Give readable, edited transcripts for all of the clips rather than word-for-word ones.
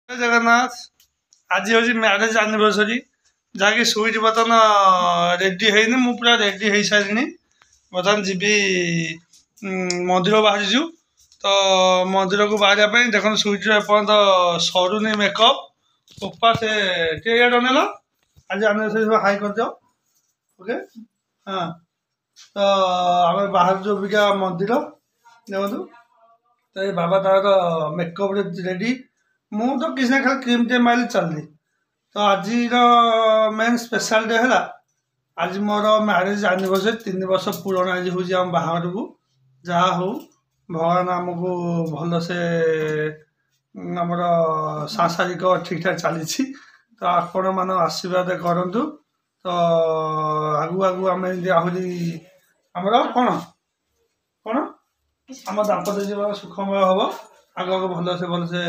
जय जगन्नाथ। आज हूँ मैरेज एनिवर्सरी जहाँकि सुईट बर्तमान रेडी है मु पूरा रेडी हो सारे बर्तमान जी मंदिर बाहरी तो मंदिर को बाहर देख सुईट एपर्तंत सरुनी मेकअप उपा से अनेल आज एनिवर्सरी हाई कर दियो ओके। हाँ तो आम बाहर जो बिका मंदिर देखो तो ये बाबा तार मेकअप रेडी मु तो किसी ना खाली क्रीम टे माइल चलती तो आज मेन स्पेशल डे है आज मोर मैरेज एनिवर्सरी 3 वर्ष पूरण आज हूँ आम बाहर को जहाँ हो भगवान आमको भल से आमर सांसारिक ठीक ठाक चली तो आपण मान आशीर्वाद करूँ तो आगु आगु आम आहरी आमर कौन कौन आम दाम्पत्य जीवन सुखमय हम आग भल से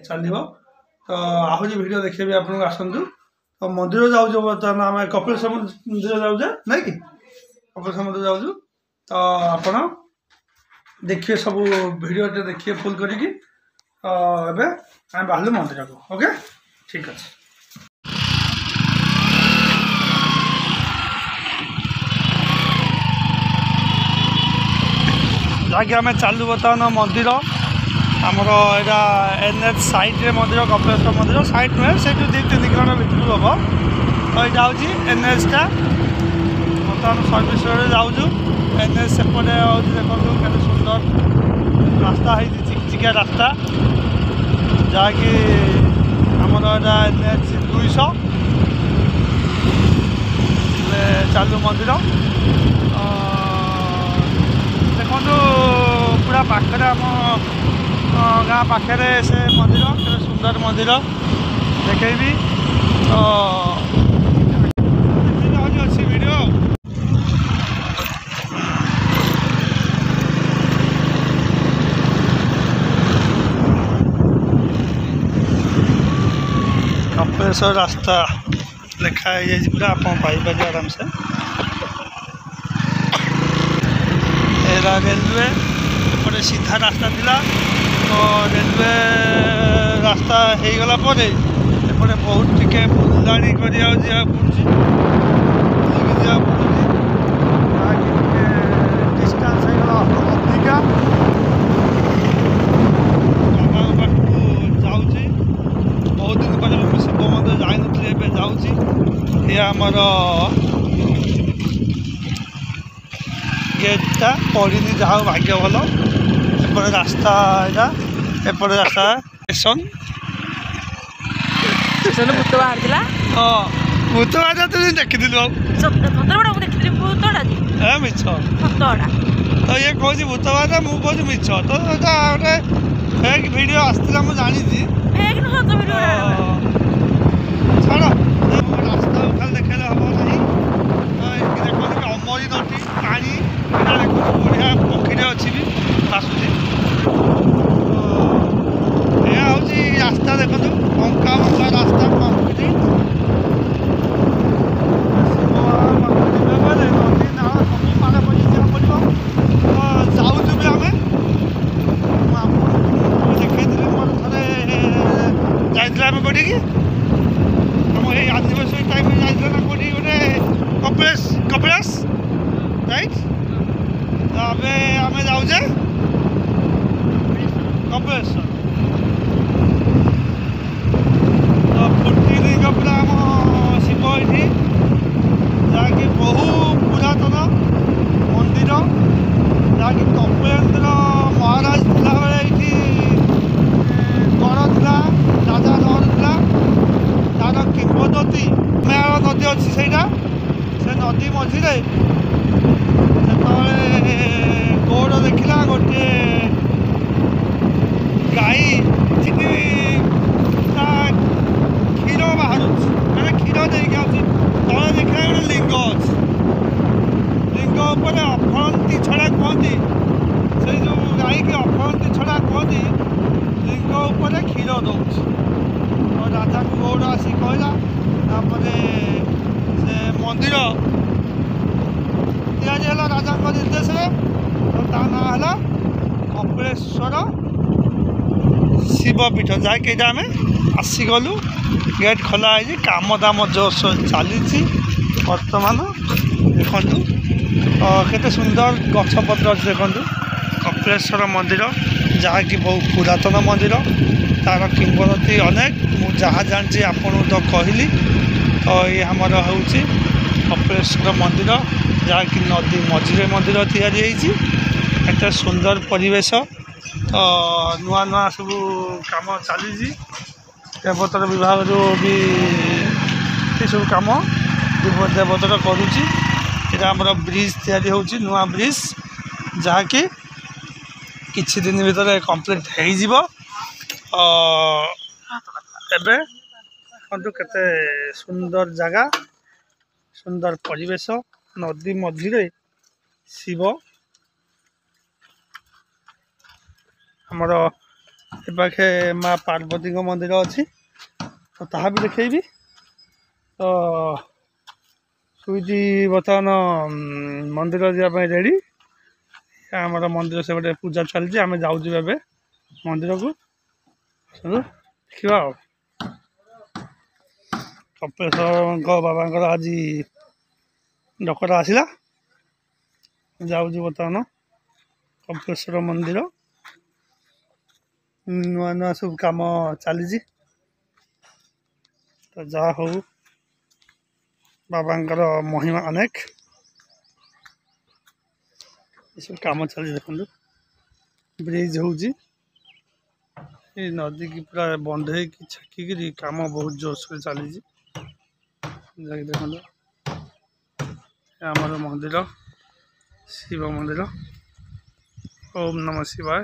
चलो तो आहरी भिड देखिए भी आपको आसतु तो मंदिर जाऊँ बर्तमान आम कपिल मंदिर जाऊे ना कि कपिल मंदिर जाऊँ तो आपण देखिए सब भिडियो देखिए फुल करी बाहर मंदिर को ओके ठीक अच्छे। जहाँकि आम चालू बर्तमान मंदिर आमर यहाँ एनएच साइड मंदिर कपिलेश्वर मंदिर साइड नुहे से 2-3 किलोमीटर भितर हम तो यहाँ हूँ एनएच टा बर्तमान सर्विस जाऊँ एनएच सेपटे देखो के सुंदर रास्ता है चिकचिकिया रास्ता जहाँकि आमर यहाँ एनएच 200 चालू मंदिर देखो पूरा पाखे आम गाँ पाखे से मंदिर के सुंदर मंदिर देखेबी तो अच्छी वीडियो कपिलेश्वर रास्ता लिखा है पूरा आप पाइपर आराम से रेलवे एपटे सीधा रास्ता थिला तो रेलवे रास्ता हो गला एपटे बहुत टिके बुलाणी करा पड़ी डिस्टेंस अधिका जाऊँगी बहुत दिन पर शिव मंदिर जाई जाऊँगी ये आमर गेटा पड़ी जहाँ भाग्य भल एपटे रास्ता यहाँ एपटे रास्ता स्टेशन भूत बाहर हाँ भूत बाहर तो देखी मिछ तो ये कौन भूत बाहर मुझे कौन मिछ तो गोटे फेक भिड आसला मुझे जानी छाड़ रास्ता खाली देखेले हम नहीं देखो अमरी नदी पानी देखो बढ़िया पक्षी अच्छी भी आसूसी यह हूँ रास्ता देखो बंका बंका रास्ता कंक्रीट नदी नाल सब पाने पड़ी पड़ो तो जाऊँ भी आम देखी मोर थे जाइए कौटी की आम ये आदिवासी टाइम जाइए ना कौटी गोटे कपिलास राइट तो आम जाऊे कपिलेश्वर तो फुटिलिंग पूरा आम शिव ये जहाँकि बहु पुरातन मंदिर जहाँकि कपिलेन्द्र महाराज था ये गढ़ था राजा गढ़ था तार किंवदंती मेयाल नदी अच्छी से नदी मझे जो गौड़ देखला गोटे गाई जी क्षीर बाहर मैंने क्षीर देखा तले देखला गोटे लिंग अच्छी लिंग उपर अफरंती छड़ा कहती से जो गाई की अफरंती छड़ा कहती लिंग उपर क्षीर दौर तो राजा को गौड़ आसी कहला से मंदिर दिहला राजा निर्देश तो ता ना है कपिलेश्वर ଶିବପୀଠ ଯାହାକି ଏଇଟା ଆମେ ଆସିଗଲୁ ଗେଟ୍ ଖୋଲା ହେଇଛି କାମ ଦାମ ଜୋରସୋର ଚାଲିଛି ବର୍ତ୍ତମାନ ଦେଖନ୍ତୁ କେତେ ସୁନ୍ଦର ଗଛପତ୍ର ଅଛି ଦେଖନ୍ତୁ କପିଳେଶ୍ୱର ମନ୍ଦିର ଯାହାକି ବହୁ ପୁରାତନ ମନ୍ଦିର ତାର କିମ୍ବଦନ୍ତୀ ଅନେକ ମୁଁ ଯାହା ଜାଣିଛି ଆପଣଙ୍କୁ ତ କହିଲି ତ ଇଏ ଆମର ହେଉଛି କପିଳେଶ୍ୱର ମନ୍ଦିର ଯାହାକି ନଦୀ ମଝିରେ ମନ୍ଦିର ତିଆରି ହେଇଛି ଏତେ ସୁନ୍ଦର ପରିବେଶ ତ ନୂଆ ନୂଆ ସବୁ କାମ ଚାଲିଛି ଦେବୋତ୍ତର ବିଭାଗରୁ ବି ଏସବୁ କାମ ଦେବୋତ୍ତର କରୁଛି ଏଇଟା ଆମର ବ୍ରିଜ୍ ତିଆରି ହେଉଛି ନୂଆ ବ୍ରିଜ୍ ଯାହାକି କିଛି ଦିନ ଭିତରେ କମ୍ପ୍ଲିଟ୍ ହେଇଯିବ ଏବେ ଦେଖନ୍ତୁ କେତେ ସୁନ୍ଦର ଜାଗା ସୁନ୍ଦର ପରିବେଶ ନଦୀ ମଝିରେ ଶିବ ଆମର ଏ ପାଖେ ମା ପାର୍ବତୀଙ୍କ ମନ୍ଦିର ଅଛି ତ ତାହା ବି ଦେଖେଇବି ତ ସୁଇଟି ବର୍ତ୍ତମାନ ମନ୍ଦିର ଯିବା ପାଇଁ ରେଡ଼ି ଆମର ମନ୍ଦିର ସେପଟେ ପୂଜା ଚାଲିଛି ଆମେ ଯାଉଛୁ ଏବେ ମନ୍ଦିରକୁ ଦେଖିବା ଆଉ କପିଳେଶ୍ୱରଙ୍କ ବାବାଙ୍କର ଆଜି ଡକରା ଆସିଲା ଯାଉଛି ବର୍ତ୍ତମାନ କପିଳେଶ୍ୱର ମନ୍ଦିର ନୂଆ ନୂଆ ସବୁ କାମ ଚାଲିଛି ତ ଯାହା ହଉ ବାବାଙ୍କର ମହିମା ଅନେକ ଏସବୁ କାମ ଚାଲିଛି ଦେଖନ୍ତୁ ବ୍ରିଜ୍ ହେଉଛି ଏ ନଦୀକି ପୁରା ବନ୍ଧେଇକି ଛେକିକିରି କାମ ବହୁତ ଜୋରସୋରରେ ଚାଲିଛି ଯାଇକି ଦେଖନ୍ତୁ ଆମର ମନ୍ଦିର ଶିବ ମନ୍ଦିର ଓମ୍ ନମଃ ଶିବାୟ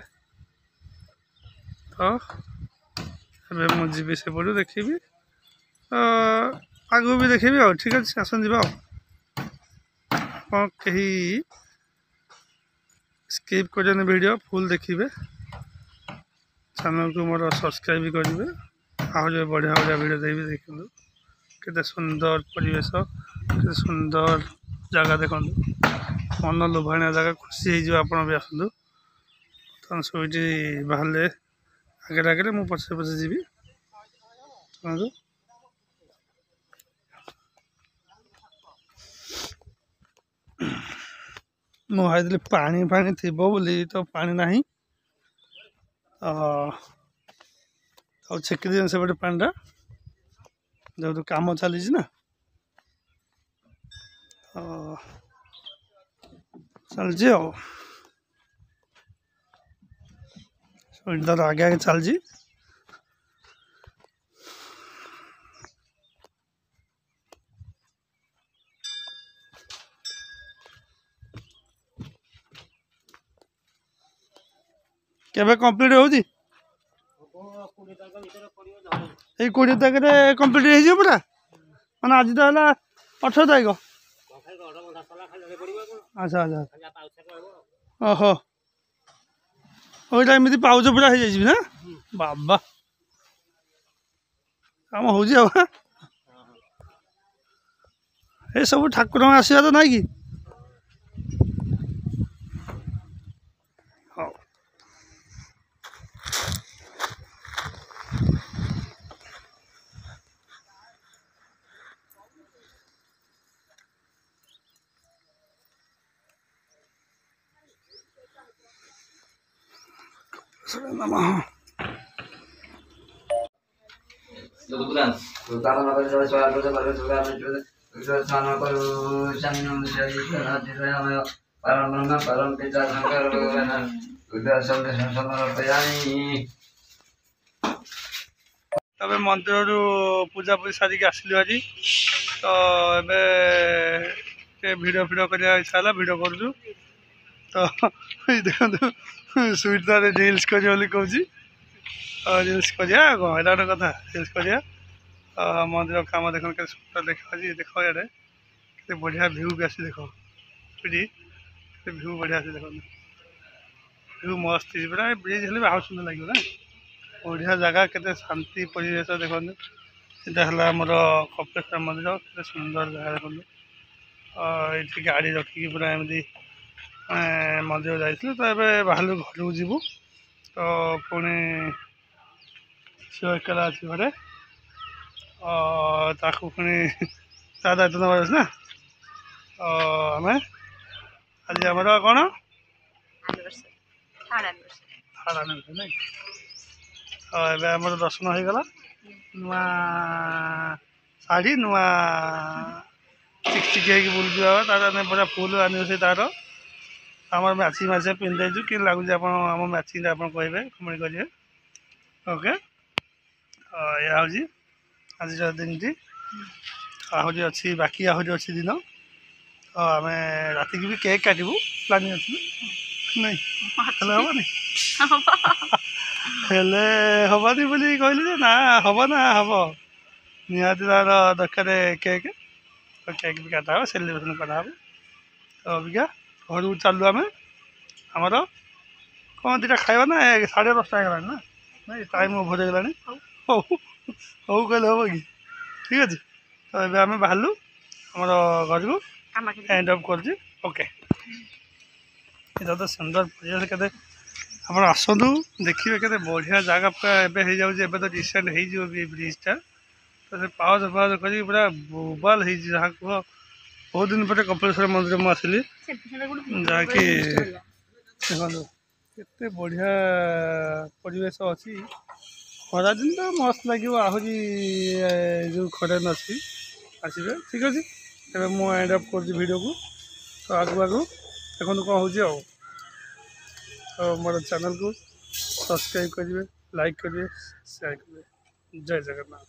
ତ ଏବେ ମୁଁ ଯିବି ସେପଟୁ ଦେଖିବି ଆଗକୁ ବି ଦେଖିବି ଆଉ ଠିକ୍ ଅଛି ଆସନ୍ତୁ ଯିବା ଆଉ ଆପଣ କେହି ସ୍କିପ୍ କରିବେନି ଭିଡ଼ିଓ ଫୁଲ୍ ଦେଖିବେ ଚ୍ୟାନେଲକୁ ମୋର ସବସ୍କ୍ରାଇବ୍ ବି କରିବେ ଆହୁରି ବଢ଼ିଆ ବଢ଼ିଆ ଭିଡ଼ିଓ ଦେବି ଦେଖନ୍ତୁ କେତେ ସୁନ୍ଦର ପରିବେଶ କେତେ ସୁନ୍ଦର ଜାଗା ଦେଖନ୍ତୁ ମନ ଲୋଭାଣିଆ ଜାଗା ଖୁସି ହେଇଯିବ ଆପଣ ବି ଆସନ୍ତୁ ବର୍ତ୍ତମାନ ସେଇଠି ବାହାରିଲେ ଆଗରେ ଆଗରେ ମୁଁ ପଛରେ ପଛରେ ଯିବି ଶୁଣନ୍ତୁ ମୁଁ ଭାବିଥିଲି ପାଣି ଫାଣି ଥିବ ବୋଲି ତ ପାଣି ନାହିଁ ଆଉ ଛେକି ଦିଅନ୍ତି ସେପଟେ ପାଣିଟା ଯେହେତୁ କାମ ଚାଲିଛି ନା ଚାଲିଛି ଆଉ ତାର ଆगे ଆगे ଚାଲିଛି କେବେ କମ୍ପ୍ଲିଟ୍ ହେଉଛି ଏଇ 20 ତାରିଖରେ କମ୍ପ୍ଲିଟ୍ ହେଇଯିବ ପୁରା ମାନେ ଆଜି ତ ହେଲା 18 ତାରିଖ ଆଚ୍ଛା ଆଚ୍ଛା ଓହୋ ଏଇଟା ଏମିତି ପାଉଛ ପୁରା ହେଇଯାଇଯିବି ନା ବାବା କାମ ହେଉଛି ଆଉ ଏସବୁ ଠାକୁରଙ୍କ ଆଶୀର୍ବାଦ ନାଇଁ କି ହଉ ନମଃ ଏବେ ମନ୍ଦିରରୁ ପୂଜାପୂଜି ସାରିକି ଆସିଲୁ ଆଜି ତ ଏବେ ଟିକେ ଭିଡ଼ିଓ କରିବା ଇଚ୍ଛା ହେଲା ଭିଡ଼ିଓ କରୁଛୁ ତ ଦେଖନ୍ତୁ ସୁଇଟ୍ ତାରେ ରିଲ୍ସ କରିବ ବୋଲି କହୁଛି ରିଲ୍ସ କରିବା କ'ଣ ଏଇଟା ଗୋଟେ କଥା ରିଲ୍ସ କରିବା ମନ୍ଦିର କାମ ଦେଖନ୍ତୁ କେତେ ସୁନ୍ଦର ଦେଖାଯାଉଛି ଦେଖ ଇଆଡ଼େ କେତେ ବଢ଼ିଆ ଭିୟୁ ବି ଆସି ଦେଖ ଏଠି କେତେ ଭିୟୁ ବଢ଼ିଆ ଆସି ଦେଖନ୍ତୁ ଭିୟୁ ମସ୍ତ ହେଇଛି ପୁରା ବ୍ରିଜ୍ ହେଲେ ବି ଆହୁରି ସୁନ୍ଦର ଲାଗିବ ନା ବଢ଼ିଆ ଜାଗା କେତେ ଶାନ୍ତି ପରିବେଶ ଦେଖନ୍ତୁ ଏଇଟା ହେଲା ଆମର କପିଳେଶ୍ୱର ମନ୍ଦିର କେତେ ସୁନ୍ଦର ଜାଗା ଦେଖନ୍ତୁ ଏଇଠି ଗାଡ଼ି ରଖିକି ପୁରା ଏମିତି ମନ୍ଦିର ଯାଇଥିଲୁ ତ ଏବେ ବାହାରିଲୁ ଘରକୁ ଯିବୁ ତ ପୁଣି ସେ ଏକଲା ଅଛି ଘରେ ତାକୁ ପୁଣି ତା ଦାୟିତ୍ୱ ନେବାର ଅଛି ନା। ଆମେ ଆଜି ଆମର କ'ଣ ଥାର୍ଡ଼ ଆନିଭର୍ସରୀ ନାଇଁ। ଏବେ ଆମର ଦର୍ଶନ ହେଇଗଲା ନୂଆ ଶାଢ଼ୀ ନୂଆ ଚିକଚିକି ହେଇକି ବୁଲୁଛୁ ବାବା ତାର ପୁରା ଫୁଲ୍ ଆନିଭର୍ସରୀ ତାର ଆମର ମ୍ୟାଚିଂ ପିନ୍ଧିଦେଇଛୁ କି ଲାଗୁଛି ଆପଣ ଆମ ମ୍ୟାଚିଂରେ ଆପଣ କହିବେ କମେଣ୍ଟ କରିବେ। ଓକେ ଏହା ହେଉଛି ଆଜିର ଦିନଟି ଆହୁରି ଅଛି ବାକି ଆହୁରି ଅଛି ଦିନ ଆମେ ରାତିକି ବି କେକ୍ କାଟିବୁ ପ୍ଲାନିଂ ଅଛି ନାଇଁ ହେଲେ ହେବନି ହେଲେ ହେବନି ବୋଲି କହିଲି ଯେ ନା ହେବ ନା ହେବ ନିହାତି ତାର ଦରକାର କେକ୍ କେକ୍ ବି କାଟା ହେବ ସେଲିବ୍ରେସନ୍ କରାହେବ। ତ ଅବିକା ଘରକୁ ଚାଲୁ ଆମେ ଆମର କ'ଣ ଦୁଇଟା ଖାଇବା ନା 10:30 ହେଇଗଲାଣି ନା ନାଇଁ ଟାଇମ୍ ଓଭର ହେଇଗଲାଣି। ହଉ ହଉ କହିଲେ ହେବ କି ଠିକ୍ ଅଛି। ତ ଏବେ ଆମେ ବାହାରିଲୁ ଆମର ଘରକୁ ଏଣ୍ଡ ଅଫ୍ କରୁଛି। ଓକେ ଏଇଟା ତ ସୁନ୍ଦର ପରିବେଶ କେତେ ଆପଣ ଆସନ୍ତୁ ଦେଖିବେ କେତେ ବଢ଼ିଆ ଜାଗା ପୁରା ଏବେ ହେଇଯାଉଛି ଏବେ ତ ରିସେଣ୍ଟ ହେଇଯିବ ବି ବ୍ରିଜ୍ଟା ତ ସେ ପାୱାଜ କରିକି ପୁରା ବୋବାଲ ହେଇଛି ଯାହା କୁହ। ବହୁତ ଦିନ ପରେ କପିଳେଶ୍ୱର ମନ୍ଦିର ମୁଁ ଆସିଲି ଯାହାକି ଦେଖନ୍ତୁ କେତେ ବଢ଼ିଆ ପରିବେଶ ଅଛି। ଖରାଦିନ ତ ମସ୍ତ ଲାଗିବ ଆହୁରି ଯେଉଁ ଖରାଦିନ ଅଛି ଆସିବେ ଠିକ୍ ଅଛି। ଏବେ ମୁଁ ଏଣ୍ଡ ଅଫ୍ କରୁଛି ଭିଡ଼ିଓକୁ ତ ଆଗକୁ ଦେଖନ୍ତୁ କ'ଣ ହେଉଛି ଆଉ। ତ ମୋର ଚ୍ୟାନେଲକୁ ସବସ୍କ୍ରାଇବ୍ କରିବେ ଲାଇକ୍ କରିବେ ସେୟାର କରିବେ। ଜୟ ଜଗନ୍ନାଥ।